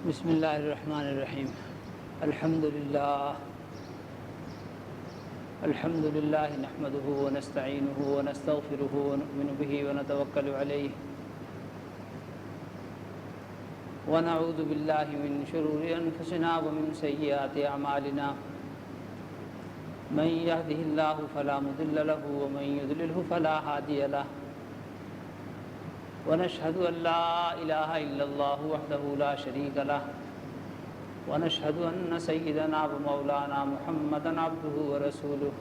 بسم اللہ الرحمن الرحیم الحمد للہ نحمده ونستعینه ونستغفره ونؤمن به ونتوکل علیہ ونعوذ باللہ من شرور انفسنا ومن سیئات اعمالنا من يهده الله فلا مضل له ومن يضلله فلا هادي له ونشهد أن لا إله إلا الله وحده لا شريك له ونشهد أن سيدنا ومولانا محمدا عبده ورسوله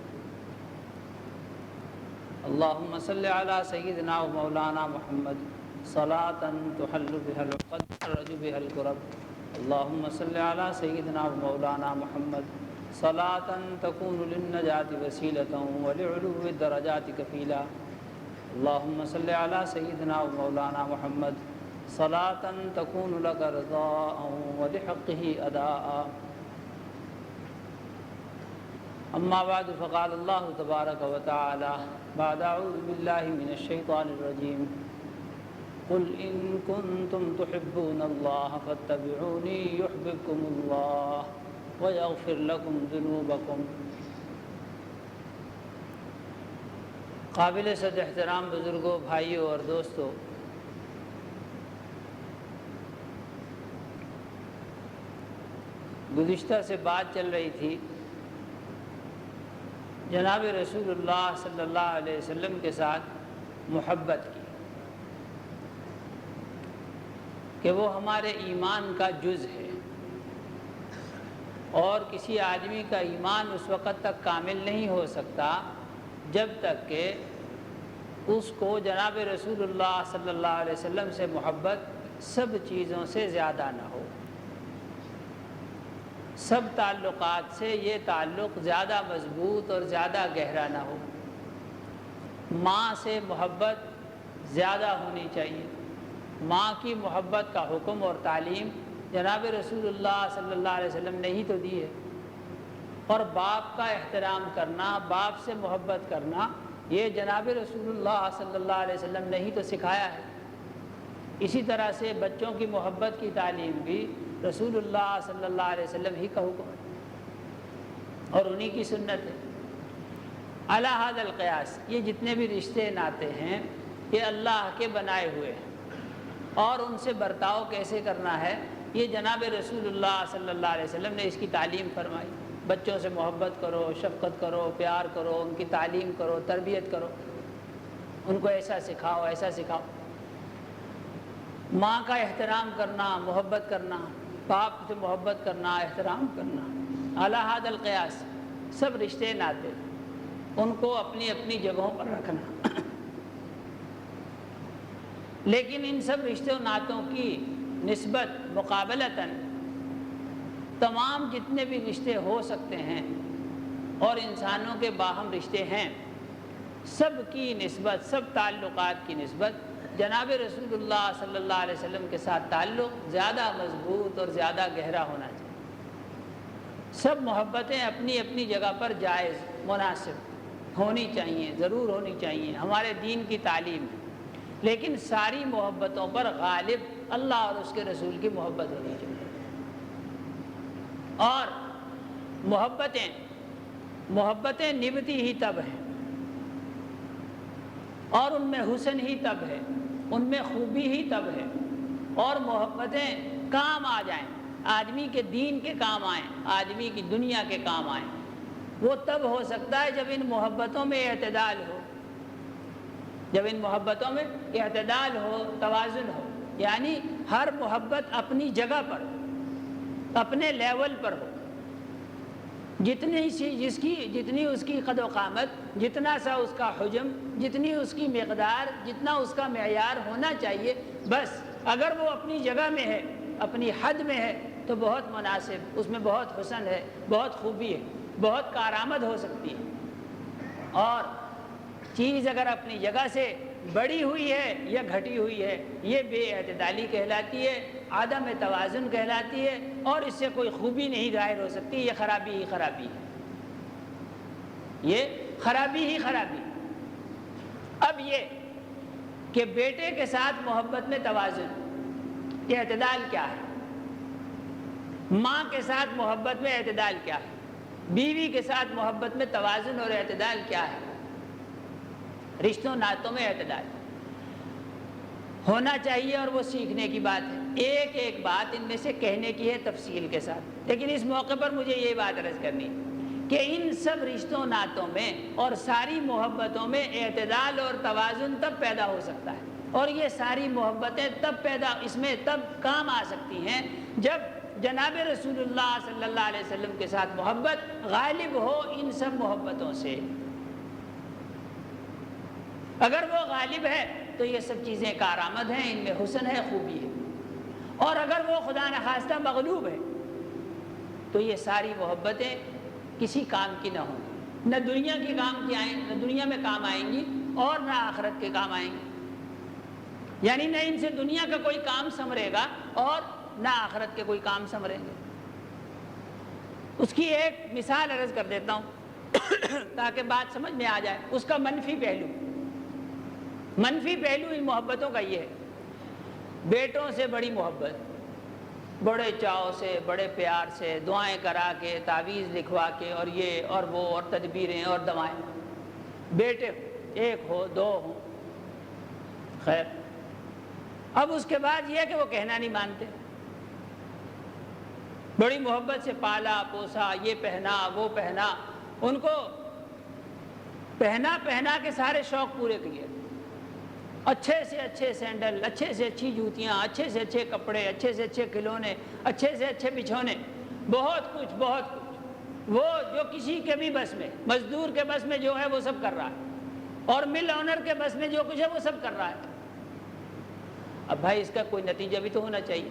اللهم صل على سيدنا ومولانا محمد صلاة تحل بها العقد وتفرج بها الكرب اللهم صل على سيدنا ومولانا محمد صلاة تكون للنجاة وسيلة ولعلو الدرجات كفيلا اللهم صل على سيدنا ومولانا محمد صلاة تكون لك رضاء ولحقه أداء أما بعد فقال الله تبارك وتعالى بعد أعوذ بالله من الشيطان الرجيم قل إن كنتم تحبون الله فاتبعوني يحببكم الله ويغفر لكم ذنوبكم قابل صد احترام بزرگوں، بھائیوں اور دوستوں، گزشتہ سے بات چل رہی تھی جناب رسول اللہ صلی اللہ علیہ وسلم کے ساتھ محبت کی کہ وہ ہمارے ایمان کا جز ہے، اور کسی آدمی کا ایمان اس وقت تک کامل نہیں ہو سکتا جب تک کہ اس کو جناب رسول اللہ صلی اللہ علیہ وسلم سے محبت سب چیزوں سے زیادہ نہ ہو، سب تعلقات سے یہ تعلق زیادہ مضبوط اور زیادہ گہرا نہ ہو۔ ماں سے محبت زیادہ ہونی چاہیے، ماں کی محبت کا حکم اور تعلیم جناب رسول اللہ صلی اللہ علیہ وسلم نے ہی تو دی ہے، اور باپ کا احترام کرنا، باپ سے محبت کرنا، یہ جناب رسول اللہ صلی اللہ علیہ وسلم نے ہی تو سکھایا ہے۔ اسی طرح سے بچوں کی محبت کی تعلیم بھی رسول اللہ صلی اللہ علیہ وسلم ہی کا حکم ہے اور انہی کی سنت ہے۔ علی ھذا القیاس، یہ جتنے بھی رشتے ناتے ہیں یہ اللہ کے بنائے ہوئے ہیں، اور ان سے برتاؤ کیسے کرنا ہے یہ جناب رسول اللہ صلی اللہ علیہ وسلم نے اس کی تعلیم فرمائی۔ بچوں سے محبت کرو، شفقت کرو، پیار کرو، ان کی تعلیم کرو، تربیت کرو، ان کو ایسا سکھاؤ، ایسا سکھاؤ۔ ماں کا احترام کرنا، محبت کرنا، باپ سے محبت کرنا، احترام کرنا، علی ھذا القیاس، سب رشتے ناتے ان کو اپنی اپنی جگہوں پر رکھنا۔ لیکن ان سب رشتے و ناتوں کی نسبت مقابلتاً تمام جتنے بھی رشتے ہو سکتے ہیں اور انسانوں کے باہم رشتے ہیں، سب کی نسبت، سب تعلقات کی نسبت جناب رسول اللہ صلی اللہ علیہ وسلم کے ساتھ تعلق زیادہ مضبوط اور زیادہ گہرا ہونا چاہیے۔ سب محبتیں اپنی اپنی جگہ پر جائز، مناسب ہونی چاہیے، ضرور ہونی چاہیے، ہمارے دین کی تعلیم ہے، لیکن ساری محبتوں پر غالب اللہ اور اس کے رسول کی محبت ہونی چاہیے۔ اور محبتیں نبھتی ہی تب ہیں، اور ان میں حسن ہی تب ہے، ان میں خوبی ہی تب ہے، اور محبتیں کام آ جائیں، آدمی کے دین کے کام آئیں، آدمی کی دنیا کے کام آئیں، وہ تب ہو سکتا ہے جب ان محبتوں میں اعتدال ہو، جب ان محبتوں میں اعتدال ہو، توازن ہو، یعنی ہر محبت اپنی جگہ پر، اپنے لیول پر ہو، جتنی اس کی قد و قامت، جتنا سا اس کا حجم، جتنی اس کی مقدار، جتنا اس کا معیار ہونا چاہیے، بس اگر وہ اپنی جگہ میں ہے، اپنی حد میں ہے تو بہت مناسب، اس میں بہت حسن ہے، بہت خوبی ہے، بہت کارآمد ہو سکتی ہے۔ اور چیز اگر اپنی جگہ سے بڑی ہوئی ہے یا گھٹی ہوئی ہے، یہ بے اعتدالی کہلاتی ہے، عدم توازن کہلاتی ہے، اور اس سے کوئی خوبی نہیں ظاہر ہو سکتی، یہ خرابی ہی خرابی ہے، یہ خرابی ہی خرابی۔ اب یہ کہ بیٹے کے ساتھ محبت میں توازن، اعتدال کیا ہے؟ ماں کے ساتھ محبت میں اعتدال کیا ہے، بیوی کے ساتھ محبت میں توازن اور اعتدال کیا ہے، رشتوں ناتوں میں اعتدال ہونا چاہیے، اور وہ سیکھنے کی بات ہے۔ ایک ایک بات ان میں سے کہنے کی ہے تفصیل کے ساتھ، لیکن اس موقع پر مجھے یہ بات عرض کرنی کہ ان سب رشتوں ناتوں میں اور ساری محبتوں میں اعتدال اور توازن تب پیدا ہو سکتا ہے، اور یہ ساری محبتیں اس میں تب کام آ سکتی ہیں جب جناب رسول اللہ صلی اللہ علیہ وسلم کے ساتھ محبت غالب ہو ان سب محبتوں سے۔ اگر وہ غالب ہے تو یہ سب چیزیں کارآمد ہیں، ان میں حسن ہے، خوبی ہے، اور اگر وہ خدا نخواستہ مغلوب ہے تو یہ ساری محبتیں کسی کام کی نہ ہوں، نہ دنیا کے کام کی نہ دنیا میں کام آئیں گی اور نہ آخرت کے کام آئیں گی، یعنی نہ ان سے دنیا کا کوئی کام سنورے گا اور نہ آخرت کے کوئی کام سنوریں گے۔ اس کی ایک مثال عرض کر دیتا ہوں تاکہ بات سمجھ میں آ جائے۔ اس کا منفی پہلو ان محبتوں کا یہ ہے، بیٹوں سے بڑی محبت، بڑے چاؤ سے، بڑے پیار سے، دعائیں کرا کے، تعویذ لکھوا کے، اور یہ اور وہ اور تدبیریں اور دوائیں۔ بیٹے ایک ہو، دو ہوں، خیر۔ اب اس کے بعد یہ کہ وہ کہنا نہیں مانتے، بڑی محبت سے پالا پوسا، یہ پہنا وہ پہنا، ان کو پہنا کے سارے شوق پورے کیے، اچھے سے اچھے سینڈل، اچھے سے اچھی جوتیاں، اچھے سے اچھے کپڑے، اچھے سے اچھے کھلونے، اچھے سے اچھے بچھونے، بہت کچھ وہ جو کسی کے بھی بس میں، مزدور کے بس میں جو ہے وہ سب کر رہا ہے، اور مل آنر کے بس میں جو کچھ ہے وہ سب کر رہا ہے۔ اب بھائی اس کا کوئی نتیجہ بھی تو ہونا چاہیے۔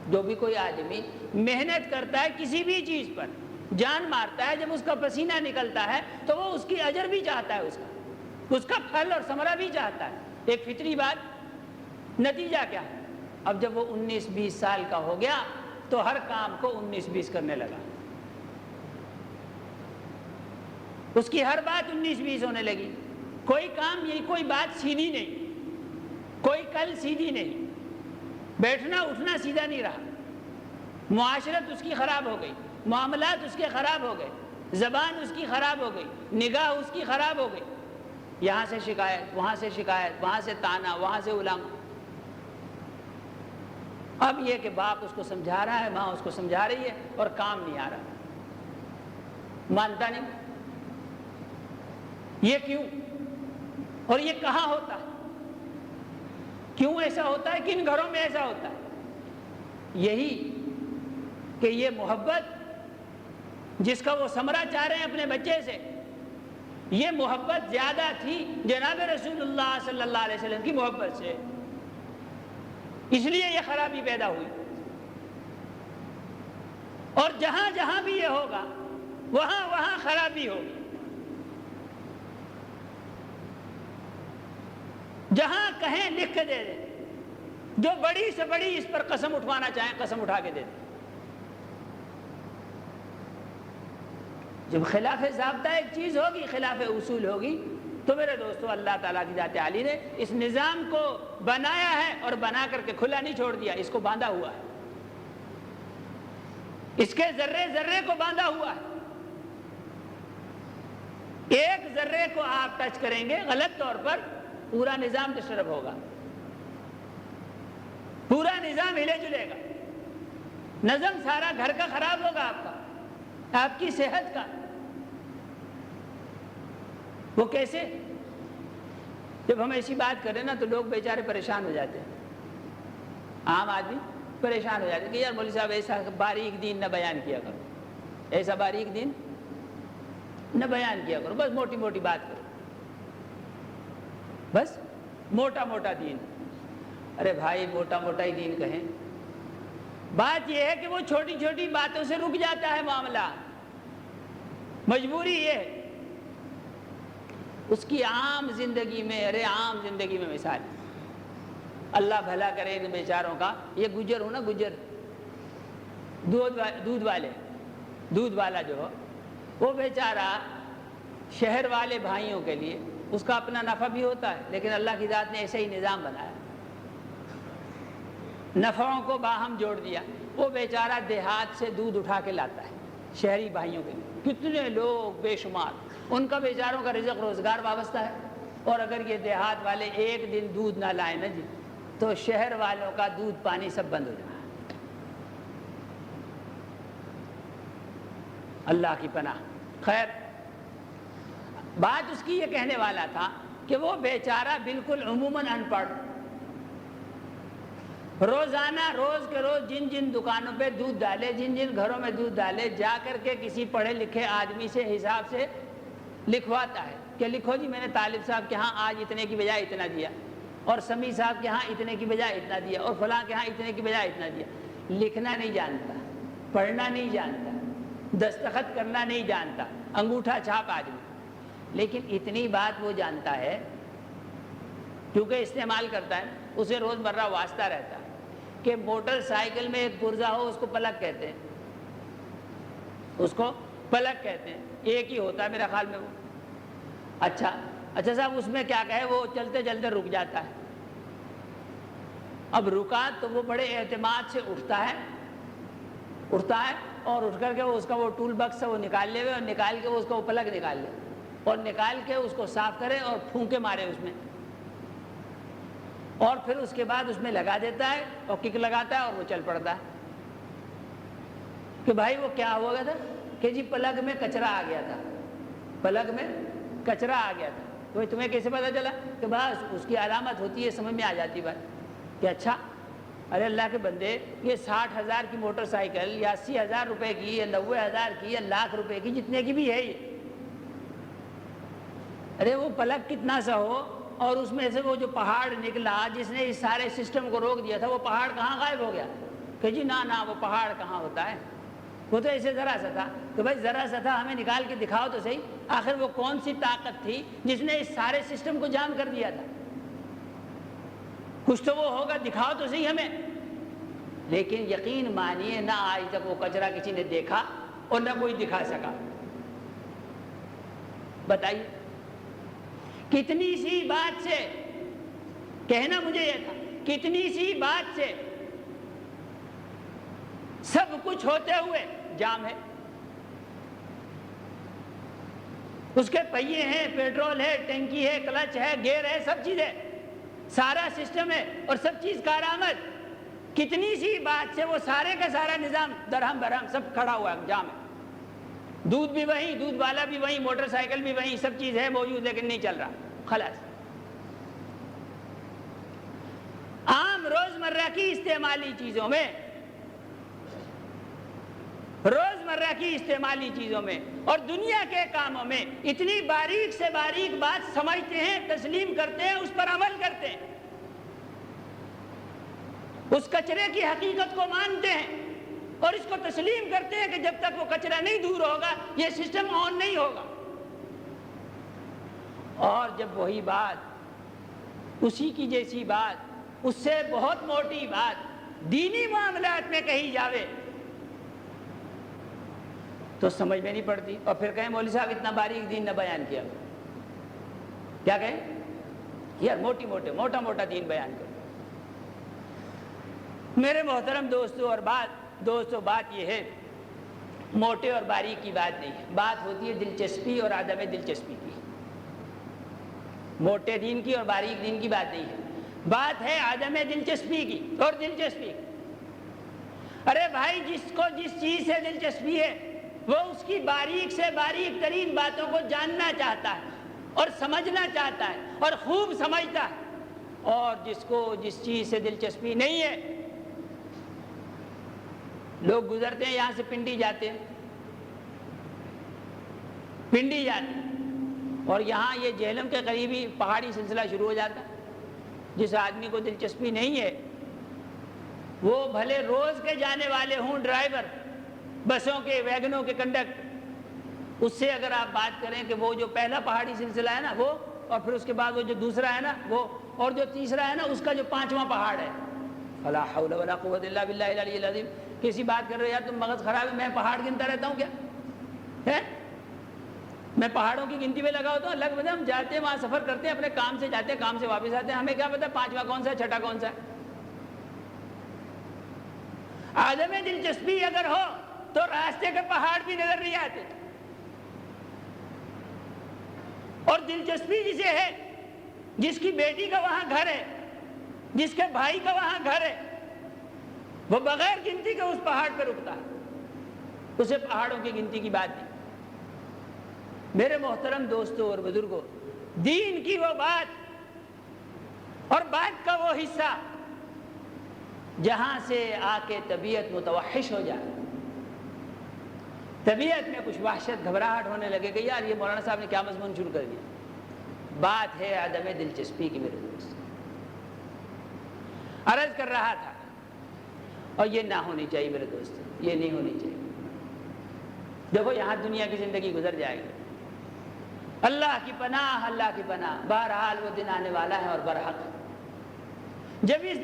جو بھی کوئی آدمی محنت کرتا ہے کسی بھی چیز پر، جان مارتا ہے، جب اس کا پسینہ نکلتا ہے تو وہ اس کی اجر بھی چاہتا ہے، اس کا پھل اور ثمرہ بھی چاہتا ہے، ایک فطری بات۔ نتیجہ کیا ہے؟ اب جب وہ 19-20 سال کا ہو گیا تو ہر کام کو 19-20 کرنے لگا، اس کی ہر بات 19-20 ہونے لگی، کوئی کام یہی کوئی بات سیدھی نہیں، کوئی کل سیدھی نہیں، بیٹھنا اٹھنا سیدھا نہیں رہا، معاشرت اس کی خراب ہو گئی، معاملات اس کے خراب ہو گئے، زبان اس کی خراب ہو گئی، نگاہ اس کی خراب ہو گئی، یہاں سے شکایت، وہاں سے شکایت، وہاں سے تانا، وہاں سے علامہ۔ اب یہ کہ باپ اس کو سمجھا رہا ہے، ماں اس کو سمجھا رہی ہے، اور کام نہیں آ رہا، مانتا نہیں۔ یہ کیوں؟ اور یہ کہاں ہوتا ہے؟ کیوں ایسا ہوتا ہے؟ کن گھروں میں ایسا ہوتا ہے؟ یہی کہ یہ محبت جس کا وہ ثمرہ چاہ رہے ہیں اپنے بچے سے، یہ محبت زیادہ تھی جناب رسول اللہ صلی اللہ علیہ وسلم کی محبت سے، اس لیے یہ خرابی پیدا ہوئی۔ اور جہاں جہاں بھی یہ ہوگا وہاں وہاں خرابی ہوگی، جہاں کہیں لکھ کے دے دیں، جو بڑی سے بڑی اس پر قسم اٹھوانا چاہیں قسم اٹھا کے دے دیں۔ جب خلاف ضابطہ ایک چیز ہوگی، خلاف اصول ہوگی، تو میرے دوستو اللہ تعالیٰ کی ذات عالی نے اس نظام کو بنایا ہے، اور بنا کر کے کھلا نہیں چھوڑ دیا، اس کو باندھا ہوا ہے، اس کے ذرے ذرے کو باندھا ہوا ہے۔ ایک ذرے کو آپ ٹچ کریں گے غلط طور پر، پورا نظام ڈسٹرب ہوگا، پورا نظام ہلے جلے گا، نظم سارا گھر کا خراب ہوگا، آپ کا، آپ کی صحت کا۔ وہ کیسے؟ جب ہم ایسی بات کریں نا تو لوگ بیچارے پریشان ہو جاتے ہیں، عام آدمی پریشان ہو جاتے ہیں کہ یار مولوی صاحب ایسا باریک دین نہ بیان کیا کرو، ایسا باریک دین نہ بیان کیا کرو، بس موٹی موٹی بات کرو، بس موٹا موٹا دین۔ ارے بھائی موٹا موٹا ہی دین کہیں، بات یہ ہے کہ وہ چھوٹی چھوٹی باتوں سے رک جاتا ہے معاملہ، مجبوری یہ ہے اس کی عام زندگی میں۔ ارے عام زندگی میں مثال، اللہ بھلا کرے ان بیچاروں کا، یہ گجر ہو نا، گجر دودھ والا جو ہو، وہ بیچارہ شہر والے بھائیوں کے لیے اس کا اپنا نفع بھی ہوتا ہے، لیکن اللہ کی ذات نے ایسے ہی نظام بنایا، نفعوں کو باہم جوڑ دیا. وہ بیچارہ دیہات سے دودھ اٹھا کے لاتا ہے شہری بھائیوں کے لیے. کتنے لوگ بے شمار, ان کا بیچاروں کا رزق روزگار وابستہ ہے. اور اگر یہ دیہات والے ایک دن دودھ نہ لائیں نا جی, تو شہر والوں کا دودھ پانی سب بند ہو جائے. اللہ کی پناہ. خیر, بات اس کی یہ کہنے والا تھا کہ وہ بیچارہ بالکل عموماً ان پڑھ, روزانہ روز کے روز جن جن دکانوں پہ دودھ ڈالے, جن جن گھروں میں دودھ ڈالے, جا کر کے کسی پڑھے لکھے آدمی سے حساب سے لکھواتا ہے کہ لکھو جی میں نے طالب صاحب کے ہاں آج اتنے کی بجائے اتنا دیا, اور سمیع صاحب کے ہاں اتنے کی بجائے اتنا دیا, اور فلاں کے ہاں اتنے کی بجائے اتنا دیا. لکھنا نہیں جانتا, پڑھنا نہیں جانتا, دستخط کرنا نہیں جانتا, انگوٹھا چھاپ آدمی. لیکن اتنی بات وہ جانتا ہے کیونکہ استعمال کرتا ہے, اسے روزمرہ واسطہ رہتا ہے کہ موٹر سائیکل میں ایک پرزہ ہو, اس کو پلک کہتے ہیں, اس کو پلک کہتے ہیں. ایک ہی ہوتا ہے میرا خیال میں وہ. اچھا صاحب, اس میں کیا کہے, وہ چلتے چلتے رک جاتا ہے. اب رکا تو وہ بڑے اعتماد سے اٹھتا ہے اور اٹھ کر کے اس کا وہ ٹول باکس ہے وہ نکال لے, اور نکال کے اس کا وہ پلک نکال لے, اور نکال کے اس کو صاف کرے اور پھونکے مارے اس میں, اور پھر اس کے بعد اس میں لگا دیتا ہے اور کک لگاتا ہے اور وہ چل پڑتا ہے. کہ بھائی وہ کیا ہو گیا تھا, کہ جی پلگ میں کچرا آ گیا تھا, پلگ میں کچرا آ گیا تھا. تو تمہیں کیسے پتا چلا؟ کہ بس اس کی علامت ہوتی ہے, سمجھ میں آ جاتی بات کہ اچھا, ارے اللہ کے بندے, یہ 60,000 کی موٹر سائیکل یا 80,000 روپے کی یا 90,000 کی یا لاکھ روپے کی, جتنے کی بھی ہے یہ, ارے وہ پلک کتنا سا ہو, اور اس میں سے وہ جو پہاڑ نکلا جس نے اس سارے سسٹم کو روک دیا تھا, وہ پہاڑ کہاں غائب ہو گیا؟ کہ جی نہ وہ پہاڑ کہاں ہوتا ہے, وہ تو ایسے ذرا سا تھا. کہ بھائی ذرا سا تھا, ہمیں نکال کے دکھاؤ تو صحیح, آخر وہ کون سی طاقت تھی جس نے اس سارے سسٹم کو جام کر دیا تھا؟ کچھ تو وہ ہوگا, دکھاؤ تو صحیح ہمیں. لیکن یقین مانیے, نہ آج تک وہ کچرا کسی نے دیکھا اور نہ کوئی دکھا سکا. بتائیے, کتنی سی بات سے, کہنا مجھے یہ تھا, کتنی سی بات سے سب کچھ ہوتے ہوئے جام ہے. اس کے پہیے ہیں, پیٹرول ہے, ٹینکی ہے, کلچ ہے, گیئر ہے, سب چیز ہے, سارا سسٹم ہے, اور سب چیز کارآمد. کتنی سی بات سے وہ سارے کا سارا نظام درہم برہم سب کھڑا ہوا ہے, جام ہے. دودھ بھی وہیں, دودھ والا بھی وہیں, موٹر سائیکل بھی وہیں, سب چیز ہے موجود لیکن نہیں چل رہا, خلاص. عام روزمرہ کی استعمالی چیزوں میں, روزمرہ کی استعمالی چیزوں میں اور دنیا کے کاموں میں اتنی باریک سے باریک بات سمجھتے ہیں, تسلیم کرتے ہیں, اس پر عمل کرتے ہیں, اس کچرے کی حقیقت کو مانتے ہیں اور اس کو تسلیم کرتے ہیں کہ جب تک وہ کچرا نہیں دور ہوگا یہ سسٹم آن نہیں ہوگا. اور جب وہی بات, اسی کی جیسی بات, اس سے بہت موٹی بات دینی معاملات میں کہی جاوے تو سمجھ میں نہیں پڑتی, اور پھر کہیں مولوی صاحب اتنا باریک دین نہ بیان کیا. کیا کہیں یار, موٹا موٹا دین بیان کرو. میرے محترم دوستو اور بات یہ ہے, موٹے اور باریک کی بات نہیں ہے, بات ہوتی ہے دلچسپی اور عدم دلچسپی کی. موٹے دین کی اور باریک دین کی بات نہیں ہے, بات ہے عدم دلچسپی کی اور دلچسپی کی. ارے بھائی, جس کو جس چیز سے دلچسپی ہے وہ اس کی باریک سے باریک ترین باتوں کو جاننا چاہتا ہے اور سمجھنا چاہتا ہے اور خوب سمجھتا ہے, اور جس کو جس چیز سے دلچسپی نہیں ہے, لوگ گزرتے ہیں یہاں سے پنڈی جاتے ہیں, اور یہاں یہ جہلم کے قریب ہی پہاڑی سلسلہ شروع ہو جاتا ہے. جس آدمی کو دلچسپی نہیں ہے وہ بھلے روز کے جانے والے ہوں, ڈرائیور, بسوں کے, ویگنوں کے کنڈکٹر, اس سے اگر آپ بات کریں کہ وہ جو پہلا پہاڑی سلسلہ ہے نا وہ, اور پھر اس کے بعد وہ جو دوسرا ہے نا وہ, اور جو تیسرا ہے نا اس کا جو 5واں پہاڑ ہے, فلا حول ولا قوت الا باللہ العلی العظیم. کسی بات کر رہے ہو یار, تم مغز خراب ہے, میں پہاڑ گنتا رہتا ہوں کیا ہے؟ میں پہاڑوں کی گنتی میں لگا ہوتا ہوں. الگ وجہ ہم جاتے ہیں وہاں سفر کرتے ہیں, اپنے کام سے جاتے ہیں, کام سے واپس آتے ہیں, ہمیں کیا پتا 5واں کون سا ہے, 6ٹھا کون سا ہے. عدم دلچسپی اگر ہو تو راستے کے پہاڑ بھی نظر نہیں آتے. اور دلچسپی جسے ہے، جس کی بیٹی کا وہاں گھر ہے، جس کے بھائی کا وہاں گھر ہے، وہ بغیر گنتی کے اس پہاڑ پہ رکتا ہے، اسے پہاڑوں کی گنتی کی بات نہیں. میرے محترم دوستوں اور بزرگوں، دین کی وہ بات اور بات کا وہ حصہ جہاں سے آ کے طبیعت متوحش ہو جائے، طبیعت میں کچھ وحشت گھبراہٹ ہونے لگے کہ یار یہ مولانا صاحب نے کیا مضمون شروع کر دیا. بات ہے عدم دلچسپی کی. میرے دوست عرض کر رہا تھا، اور یہ نہ ہونی چاہیے میرے دوست، یہ نہیں ہونی چاہیے. دیکھو یہاں دنیا کی زندگی گزر جائے گی، اللہ کی پناہ، اللہ کی پناہ. بہرحال وہ دن آنے والا ہے اور برحق. جب اس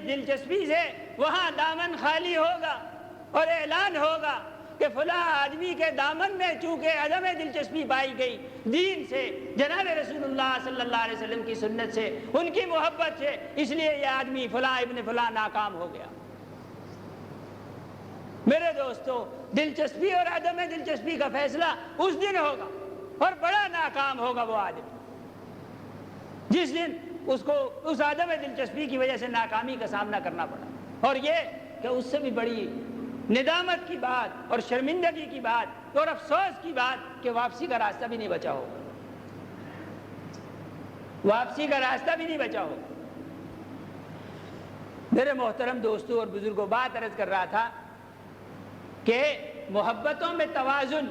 دلچسپی سے وہاں دامن خالی ہوگا اور اعلان ہوگا کہ فلاں آدمی کے دامن میں چونکہ عدم دلچسپی پائی گئی، دین سے، جناب رسول اللہ صلی اللہ علیہ وسلم کی سنت سے، ان کی محبت سے، اس لیے یہ آدمی فلاں ابن فلاں ناکام ہو گیا. میرے دوستو، دلچسپی اور عدم دلچسپی کا فیصلہ اس دن ہوگا اور بڑا ناکام ہوگا وہ آدمی جس دن اس کو اس عدم دلچسپی کی وجہ سے ناکامی کا سامنا کرنا پڑا. اور یہ کہ اس سے بھی بڑی ندامت کی بات اور شرمندگی کی بات اور افسوس کی بات کہ واپسی کا راستہ بھی نہیں بچا ہوگا. واپسی کا راستہ بھی نہیں بچا ہوگا. میرے محترم دوستوں اور بزرگوں، بات عرض کر رہا تھا کہ محبتوں میں توازن،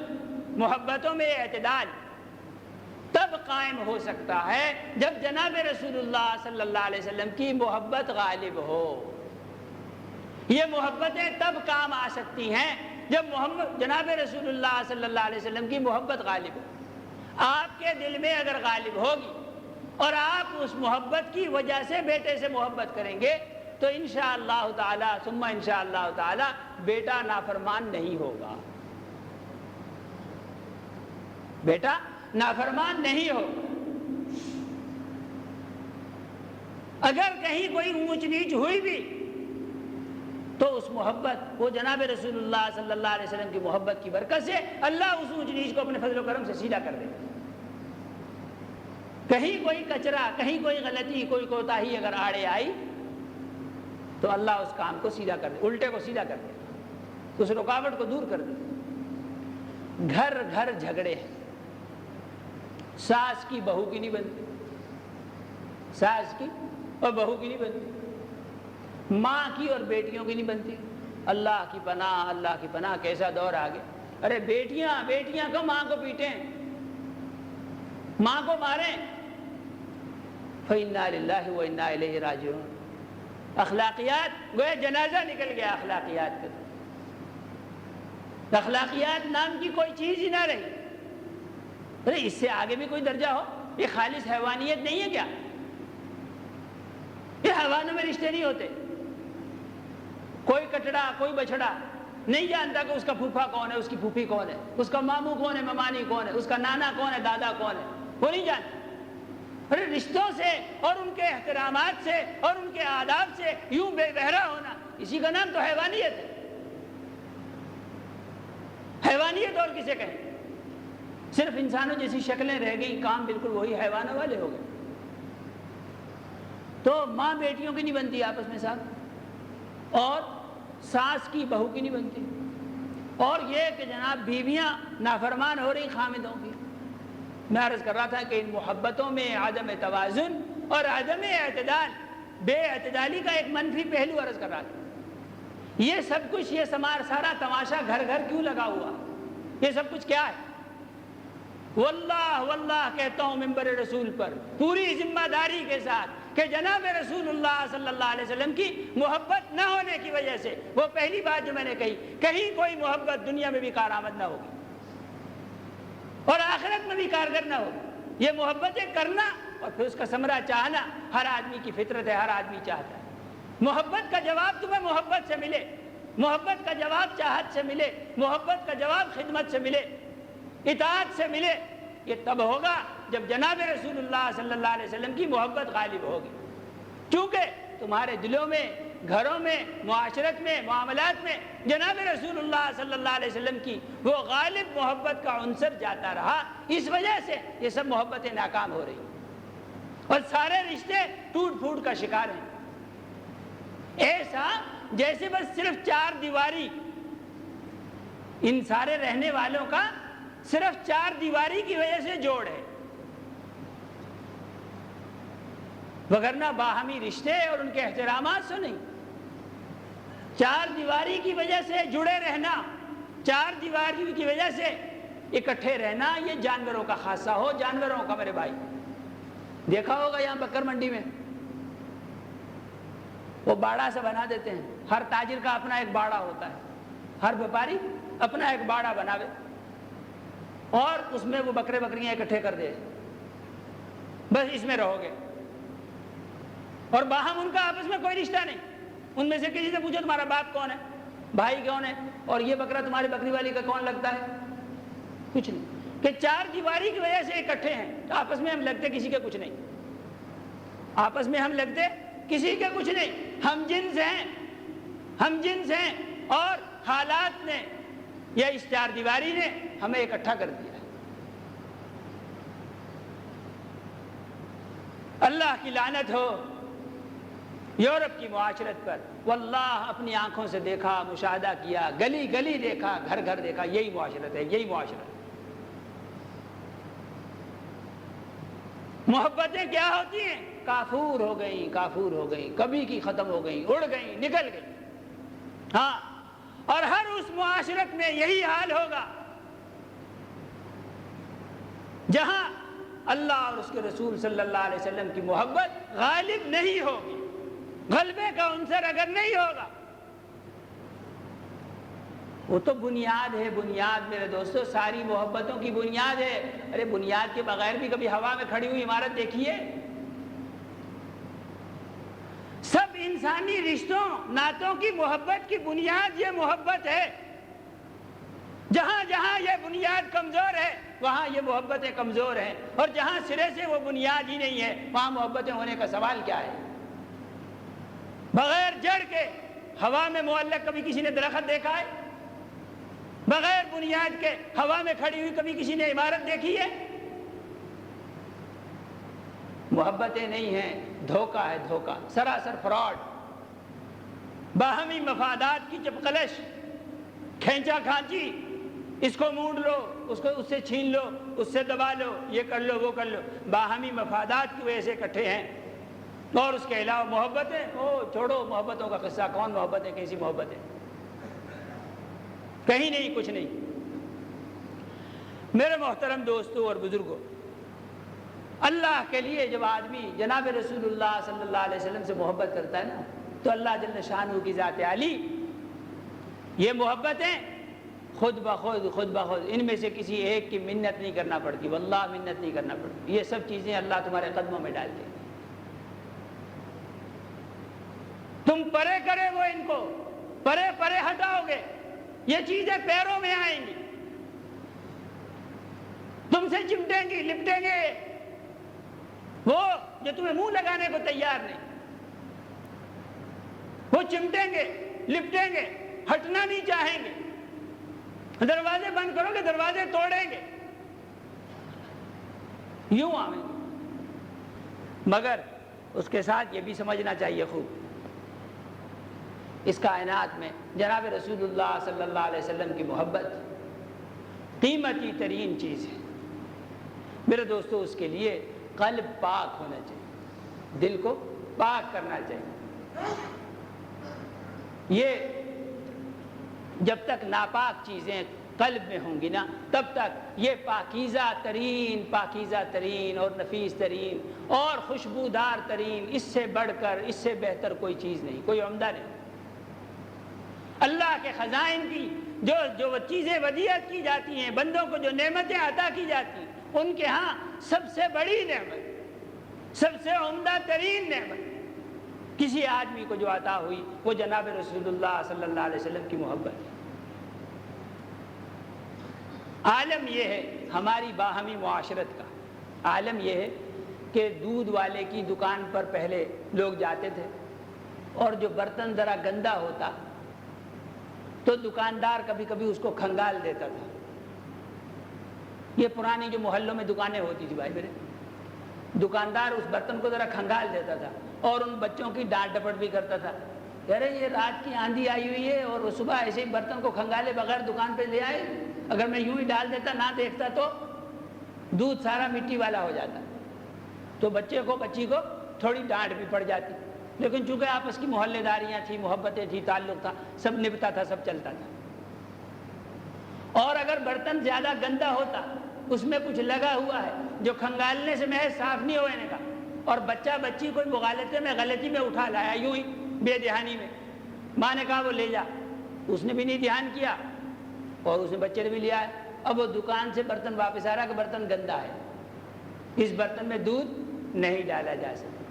محبتوں میں اعتدال تب قائم ہو سکتا ہے جب جناب رسول اللہ صلی اللہ علیہ وسلم کی محبت غالب ہو. یہ محبتیں تب کام آ سکتی ہیں جب جناب رسول اللہ صلی اللہ علیہ وسلم کی محبت غالب ہو. آپ کے دل میں اگر غالب ہوگی اور آپ اس محبت کی وجہ سے بیٹے سے محبت کریں گے تو انشاءاللہ تعالی ثم انشاءاللہ تعالی بیٹا نافرمان نہیں ہوگا. بیٹا نافرمان نہیں ہوگا. اگر کہیں کوئی اونچ نیچ ہوئی بھی تو اس محبت، وہ جناب رسول اللہ صلی اللہ علیہ وسلم کی محبت کی برکت سے اللہ اس اونچ نیچ کو اپنے فضل و کرم سے سیدھا کر دے. کہیں کوئی کچرا، کہیں کوئی غلطی، کوئی کوتاہی اگر آڑے آئی تو اللہ اس کام کو سیدھا کر دے، الٹے کو سیدھا کر دے، اس رکاوٹ کو دور کر دے. گھر گھر جھگڑے ہیں، ساس کی بہو کی نہیں بنتی، ساس کی اور بہو کی نہیں بنتی، ماں کی اور بیٹیوں کی نہیں بنتی. اللہ کی پناہ، اللہ کی پناہ، کیسا دور آ گیا. ارے بیٹیاں کو ماں کو پیٹیں، ماں کو ماریں. فَإِنَّا لِلَّهِ وَإِنَّا إِلَيْهِ رَاجِعُونَ. اخلاقیات گویا جنازہ نکل گیا اخلاقیات کا. اخلاقیات نام کی کوئی چیز ہی نہ رہی. ارے اس سے آگے بھی کوئی درجہ ہو؟ یہ خالص حیوانیت نہیں ہے کیا؟ یہ حیوانوں میں رشتے نہیں ہوتے. کوئی کٹڑا، کوئی بچڑا نہیں جانتا کہ اس کا پھوپھا کون ہے، اس کی پھوپھی کون ہے، اس کا ماموں کون ہے، ممانی کون ہے، اس کا نانا کون ہے، دادا کون ہے، وہ نہیں جانتا. ارے رشتوں سے اور ان کے احترامات سے اور ان کے آداب سے یوں بے بہرا ہونا، اسی کا نام تو حیوانیت ہے. حیوانیت اور کسے کہیں؟ صرف انسانوں جیسی شکلیں رہ گئی، کام بالکل وہی حیوانوں والے ہو گئے. تو ماں بیٹیوں کی نہیں بنتی آپس میں ساتھ، اور ساس کی بہو کی نہیں بنتی، اور یہ کہ جناب بیویاں نافرمان ہو رہی خامدوں کی. میں عرض کر رہا تھا کہ ان محبتوں میں عدم توازن اور عدم اعتدال، بے اعتدالی کا ایک منفی پہلو عرض کر رہا تھا. یہ سب کچھ، یہ سارا تماشا گھر گھر کیوں لگا ہوا؟ یہ سب کچھ کیا ہے؟ واللہ کہتا ہوں منبر رسول پر پوری ذمہ داری کے ساتھ کہ جناب رسول اللہ صلی اللہ علیہ وسلم کی محبت نہ ہونے کی وجہ سے، وہ پہلی بات جو میں نے کہی، کہیں کوئی محبت دنیا میں بھی کارآمد نہ ہوگی اور آخرت میں بھی کارگر نہ ہوگی. یہ محبتیں کرنا اور پھر اس کا ثمرہ چاہنا ہر آدمی کی فطرت ہے، ہر آدمی چاہتا ہے. محبت کا جواب تمہیں محبت سے ملے، محبت کا جواب چاہت سے ملے، محبت کا جواب خدمت سے ملے، اطاعت سے ملے. یہ تب ہوگا جب جناب رسول اللہ صلی اللہ علیہ وسلم کی محبت غالب ہوگی. کیونکہ تمہارے دلوں میں گھروں میں، معاشرت میں، معاملات میں جناب رسول اللہ صلی اللہ علیہ وسلم کی وہ غالب محبت کا عنصر جاتا رہا، اس وجہ سے یہ سب محبتیں ناکام ہو رہی اور سارے رشتے ٹوٹ پھوٹ کا شکار ہیں۔ ایسا جیسے بس صرف چار دیواری، ان سارے رہنے والوں کا صرف چار دیواری کی وجہ سے جوڑ ہے، وگرنہ باہمی رشتے اور ان کے احترامات سے نہیں۔ چار دیواری کی وجہ سے جڑے رہنا، چار دیواری کی وجہ سے اکٹھے رہنا، یہ جانوروں کا خاصہ ہو، جانوروں کا میرے بھائی۔ دیکھا ہوگا یہاں بکر منڈی میں وہ باڑا سے بنا دیتے ہیں، ہر تاجر کا اپنا ایک باڑا ہوتا ہے، ہر ویپاری اپنا ایک باڑا بناوے اور اس میں وہ بکرے بکریاں اکٹھے کر دے، بس اس میں رہو گے، اور باہم ان کا آپس میں کوئی رشتہ نہیں۔ ان میں سے کسی سے پوچھو تمہارا باپ کون ہے، بھائی کون ہے، اور یہ بکرا تمہاری بکری والی کا کون لگتا ہے، کچھ نہیں۔ کہ چار دیواری کی وجہ سے اکٹھے ہیں، تو آپس میں ہم لگتے کسی کے کچھ نہیں، آپس میں ہم لگتے کسی کے کچھ نہیں، ہم جنس ہیں، ہم جنس ہیں، اور حالات نے یا اس چار دیواری نے ہمیں اکٹھا کر دیا۔ اللہ کی لعنت ہو یورپ کی معاشرت پر، واللہ اپنی آنکھوں سے دیکھا، مشاہدہ کیا، گلی گلی دیکھا، گھر گھر دیکھا، یہی معاشرت ہے، یہی معاشرت۔ محبتیں کیا ہوتی ہیں؟ کافور ہو گئیں، کافور ہو گئیں، کبھی کی ختم ہو گئیں، اڑ گئیں، نکل گئیں۔ ہاں، اور ہر اس معاشرت میں یہی حال ہوگا جہاں اللہ اور اس کے رسول صلی اللہ علیہ وسلم کی محبت غالب نہیں ہوگی، غلبے کا عنصر اگر نہیں ہوگا۔ وہ تو بنیاد ہے، بنیاد میرے دوستو، ساری محبتوں کی بنیاد ہے۔ ارے بنیاد کے بغیر بھی کبھی ہوا میں کھڑی ہوئی عمارت دیکھیے؟ سب انسانی رشتوں، ناتوں کی محبت کی بنیاد یہ محبت ہے۔ جہاں جہاں یہ بنیاد کمزور ہے وہاں یہ محبتیں کمزور ہیں، اور جہاں سرے سے وہ بنیاد ہی نہیں ہے وہاں محبتیں ہونے کا سوال کیا ہے؟ بغیر جڑ کے ہوا میں معلق کبھی کسی نے درخت دیکھا ہے؟ بغیر بنیاد کے ہوا میں کھڑی ہوئی کبھی کسی نے عمارت دیکھی ہے؟ محبتیں نہیں ہیں، دھوکہ ہے، دھوکہ، سراسر فراڈ، باہمی مفادات کی چپقلش، کھینچا کھانچی، اس کو مونڈ لو، اس سے چھین لو، اس سے دبا لو، یہ کر لو، وہ کر لو، باہمی مفادات کی وجہ سے اکٹھے ہیں۔ اور اس کے علاوہ محبتیں، چھوڑو محبتوں کا قصہ، کون محبتیں، کیسی محبتیں، کہیں نہیں، کچھ نہیں۔ میرے محترم دوستوں اور بزرگوں، اللہ کے لیے جب آدمی جناب رسول اللہ صلی اللہ علیہ وسلم سے محبت کرتا ہے نا، تو اللہ جل شانہ کی ذات عالی یہ محبتیں خود بخود ان میں سے کسی ایک کی منت نہیں کرنا پڑتی، واللہ منت نہیں کرنا پڑتی، یہ سب چیزیں اللہ تمہارے قدموں میں ڈال دے۔ تم پرے کرے وہ ان کو، پرے پرے ہٹاؤ گے، یہ چیزیں پیروں میں آئیں گی، تم سے چمٹیں گی، لپٹیں گے، وہ جو تمہیں منہ لگانے کو تیار نہیں، وہ چمٹیں گے، لپٹیں گے، ہٹنا نہیں چاہیں گے، دروازے بند کرو گے دروازے توڑیں گے، یوں آئیں گے۔ مگر اس کے ساتھ یہ بھی سمجھنا چاہیے خوب، اس کائنات میں جناب رسول اللہ صلی اللہ علیہ وسلم کی محبت قیمتی ترین چیز ہے میرے دوستو۔ اس کے لیے قلب پاک ہونا چاہیے، دل کو پاک کرنا چاہیے۔ یہ جب تک ناپاک چیزیں قلب میں ہوں گی نا، تب تک یہ پاکیزہ ترین اور نفیس ترین اور خوشبودار ترین، اس سے بڑھ کر، اس سے بہتر کوئی چیز نہیں، کوئی عمدہ نہیں۔ اللہ کے خزائن کی جو چیزیں ودیعت کی جاتی ہیں، بندوں کو جو نعمتیں عطا کی جاتی ہیں، ان کے ہاں سب سے بڑی نعمت، سب سے عمدہ ترین نعمت کسی آدمی کو جو عطا ہوئی وہ جناب رسول اللہ صلی اللہ علیہ وسلم کی محبت ہے۔ عالم یہ ہے ہماری باہمی معاشرت کا، عالم یہ ہے کہ دودھ والے کی دکان پر پہلے لوگ جاتے تھے، اور جو برتن ذرا گندا ہوتا تو دکاندار کبھی کبھی اس کو کھنگال دیتا تھا. یہ پرانی جو محلوں میں دکانیں ہوتی تھی بھائی میرے, دکاندار اس برتن کو ذرا کھنگال دیتا تھا اور ان بچوں کی ڈانٹ ڈپٹ بھی کرتا تھا. کہہ رہے یہ رات کی آندھی آئی ہوئی ہے اور وہ صبح ایسے ہی برتن کو کھنگالے بغیر دکان پہ لے آئے, اگر میں یوں ہی ڈال دیتا نہ دیکھتا تو دودھ سارا مٹی والا ہو جاتا. تو بچی کو تھوڑی ڈانٹ بھی پڑ جاتی, لیکن چونکہ آپس کی محلے داریاں تھیں, محبتیں تھیں, تعلق تھا, سب نبھتا تھا, سب چلتا تھا. اور اگر برتن زیادہ گندا ہوتا, اس میں کچھ لگا ہوا ہے جو کھنگالنے سے محض صاف نہیں ہونے کا, اور بچہ بچی کوئی مغالطے میں غلطی میں اٹھا لایا یوں ہی بے دھیانی میں, ماں نے کہا وہ لے جا, اس نے بھی نہیں دھیان کیا اور اس نے بچے نے بھی لیا ہے. اب وہ دکان سے برتن واپس آ رہا کہ برتن گندا ہے, اس برتن میں دودھ نہیں ڈالا جا سکتا.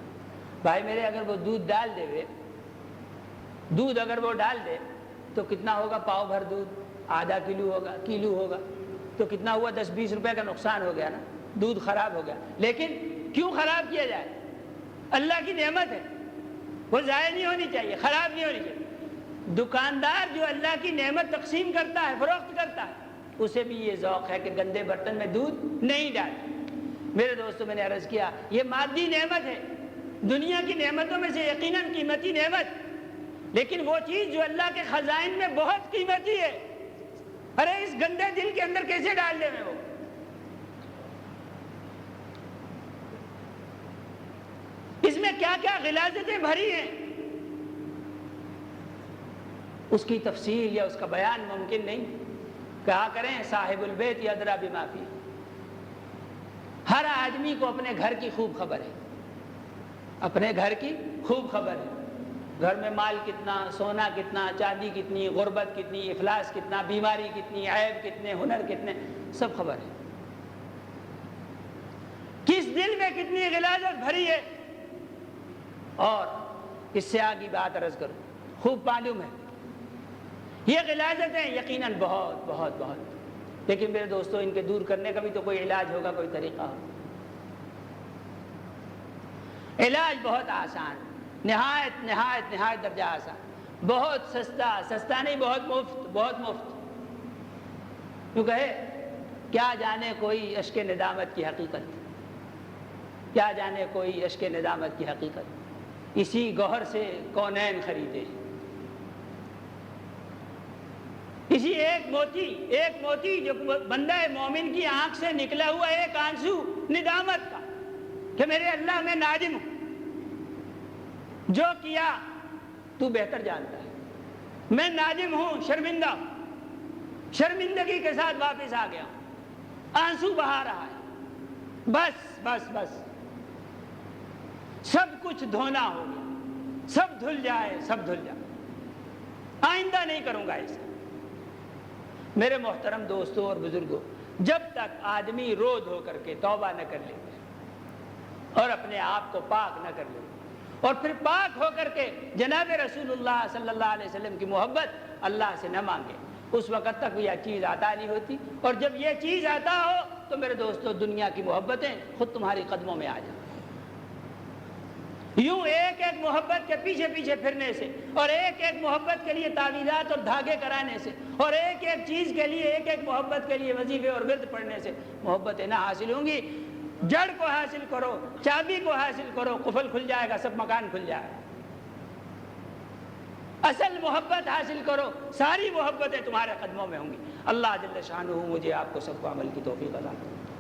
بھائی میرے اگر وہ دودھ ڈال دے, دودھ اگر وہ ڈال دے تو کتنا ہوگا؟ پاؤ بھر دودھ, آدھا کلو ہوگا تو کتنا ہوا؟ 10-20 روپے کا نقصان ہو گیا نا, دودھ خراب ہو گیا. لیکن کیوں خراب کیا جائے؟ اللہ کی نعمت ہے, وہ ضائع نہیں ہونی چاہیے, خراب نہیں ہونی چاہیے. دکاندار جو اللہ کی نعمت تقسیم کرتا ہے, فروخت کرتا ہے, اسے بھی یہ ذوق ہے کہ گندے برتن میں دودھ نہیں ڈالے. میرے دوستوں, میں نے عرض کیا یہ مادی نعمت ہے, دنیا کی نعمتوں میں سے یقیناً قیمتی نعمت, لیکن وہ چیز جو اللہ کے خزائن میں بہت قیمتی ہے, ارے اس گندے دل کے اندر کیسے ڈال دے میں وہ؟ اس میں کیا کیا غلاظتیں بھری ہیں, اس کی تفصیل یا اس کا بیان ممکن نہیں. کہا کریں صاحب البیت ادری بما فیہ, ہر آدمی کو اپنے گھر کی خوب خبر ہے, اپنے گھر کی خوب خبر ہے. گھر میں مال کتنا, سونا کتنا, چاندی کتنی, غربت کتنی, افلاس کتنا, بیماری کتنی, عیب کتنے, ہنر کتنے, سب خبر ہے. کس دل میں کتنی غلاظت بھری ہے, اور اس سے آگے بات عرض کروں, خوب معلوم ہے یہ غلاظتیں یقیناً بہت بہت بہت, لیکن میرے دوستو ان کے دور کرنے کا بھی تو کوئی علاج ہوگا, کوئی طریقہ ہوگا. علاج بہت آسان, نہایت نہایت نہایت درجہ آسان, بہت سستا, سستا نہیں بہت مفت, بہت مفت. کیوں کہے کیا جانے کوئی اشک ندامت کی حقیقت, کیا جانے کوئی اشک ندامت کی حقیقت, اسی گوہر سے کونین خریدے. اسی ایک موتی جو بندہ مومن کی آنکھ سے نکلا ہوا ایک آنسو ندامت کا کہ میرے اللہ میں نادم ہوں, جو کیا تو بہتر جانتا ہے, میں نادم ہوں, شرمندہ ہوں, شرمندگی کے ساتھ واپس آ گیا ہوں, آنسو بہا رہا ہے, بس بس بس سب کچھ دھونا ہو گیا, سب دھل جائے, سب دھل جائے, آئندہ نہیں کروں گا ایسا. میرے محترم دوستوں اور بزرگوں, جب تک آدمی رو دھو کر کے توبہ نہ کر لے اور اپنے آپ کو پاک نہ کر لے اور پھر پاک ہو کر کے جناب رسول اللہ صلی اللہ علیہ وسلم کی محبت اللہ سے نہ مانگے, اس وقت تک یہ چیز عطا نہیں ہوتی. اور جب یہ چیز عطا ہو تو میرے دوستوں دنیا کی محبتیں خود تمہاری قدموں میں آ جائیں. یوں ایک ایک محبت کے پیچھے پیچھے پھرنے سے, اور ایک ایک محبت کے لیے تعویذات اور دھاگے کرانے سے, اور ایک ایک چیز کے لیے, ایک ایک محبت کے لیے وظیفے اور ورد پڑھنے سے محبتیں نہ حاصل ہوں گی. جڑ کو حاصل کرو, چابی کو حاصل کرو, قفل کھل جائے گا, سب مکان کھل جائے گا. اصل محبت حاصل کرو, ساری محبتیں تمہارے قدموں میں ہوں گی. اللہ جل شانہ مجھے آپ کو سب کو عمل کی توفیق عطا کرے.